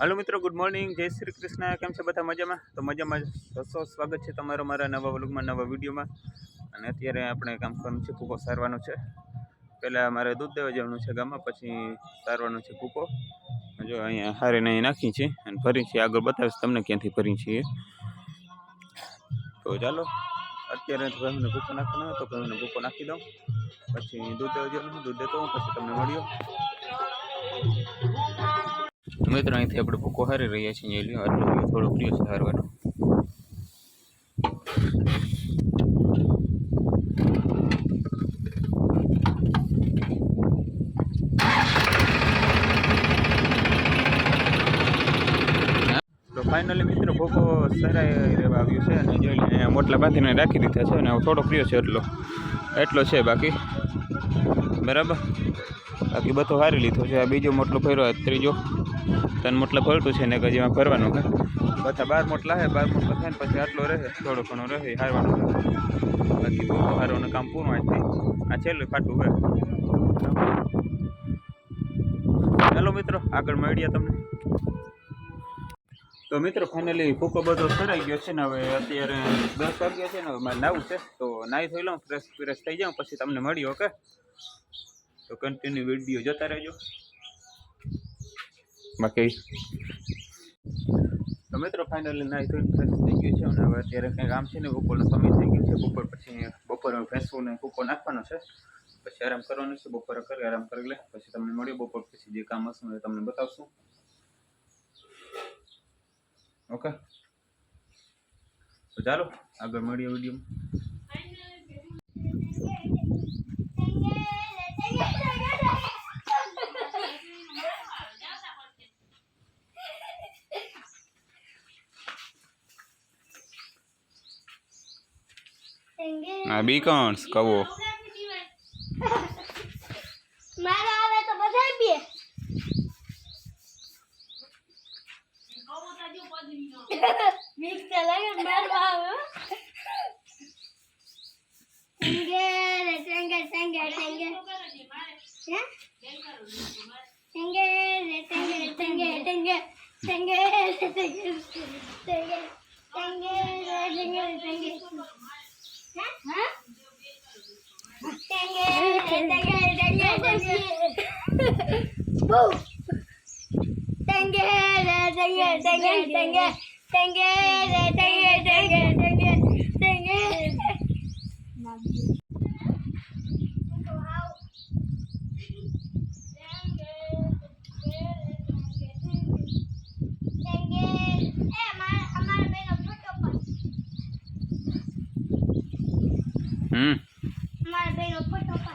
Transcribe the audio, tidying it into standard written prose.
Hello मित्रों, good morning, जय श्री कृष्ण। केम छे बधा मजा में? तो मजा में दोस्तों स्वागत है तमारो मारा नवा व्लॉग में, नवा वीडियो में। अने अत्यारे आपणे काम करवानुं छे, कूको सारवानो छे। पहला मारे दूध देवा जवानुं छे गाममां, पछी सारवानो छे कूको। जो अहींया हारीने અહીં નાખી છે અને ભરી છે, આગળ બતાવીશ તમને ક્યાંથી ભરી છે। તો ચાલો અત્યારે ભેંસને કૂકો નાખવાનો હોય તો ભેંસને કૂકો નાખી દઉં, પછી દૂધ દેવા જવાનું, દૂધ દેતો હું, પછી તમને મળ્યો। मित्र अहींथी आपणे भूको हारी रह्या छीए, ल्यो आटलो थोड़ो प्रिय छे हारवानो। तो फाइनली मित्र भूको सराय रेवा आव्यो छे अने जोई लो अहींया मोटला बांधीने राखी दीधा छे अने थोड़ो प्रिय छे એટલો છે बाकी बराबर। बाकी બધું હારી લીધો છે। આ બીજો મોટલો ભર્યો, ત્રીજો 3 મોટલા ભરતું છે ને હજી એમાં ભરવાનું છે। બધા 12 મોટલા છે, 12 મોટલા થાય ને પછી આટલો રહે, થોડો ઘણો રહે હારવાનું છે। બાકી ભૂકો હારવાનું કામ પૂરું આજથી। આ છેલ્લું ખાટું છે। ચાલો મિત્રો આગળ મળીએ તમને। तो मित्रों फाइनली भूको बधो सराई गयो छे ने, हवे अत्यारे 10 वाग्या छे ने, मारे नाવું छे तो नाई थई लऊं, फ्रेश फ्रेश थई जाऊं, પછી તમને મળ્યો। ओके, तो कंटिन्यू वीडियो जोता रहेजो। बाकी तो मित्रों फाइनली नाई थई फ्रेश थई गयो छे, हवे अत्यारे कंई काम छे ने, बपोरनो समय थई गयो छे। बपोर पछी बपोरे भેંસોને કૂકો નાખવાનો છે, પછી આરાम કરવાનો છે। બપોરે કરી આરામ કરી લે, પછી તમને મળ્યો બપોર પછી જે કામ હશે એ તમને બતાવશું। ओके, तो चलो आगे મળીએ વિડિયો में। बीकॉन्स कहो मारा आवे तो बधाई बे मिक्स लगे मारवा आवे टेंगे टेंगे टेंगे टेंगे हैं टेंगे टेंगे टेंगे टेंगे टेंगे टेंगे टेंगे टेंगे टेंगे हैं हां टेंगे टेंगे टेंगे टेंगे बू टेंगे टेंगे टेंगे टेंगे टेंगे टेंगे टेंगे टेंगे टेंगे हमारे बेनो फोटो पर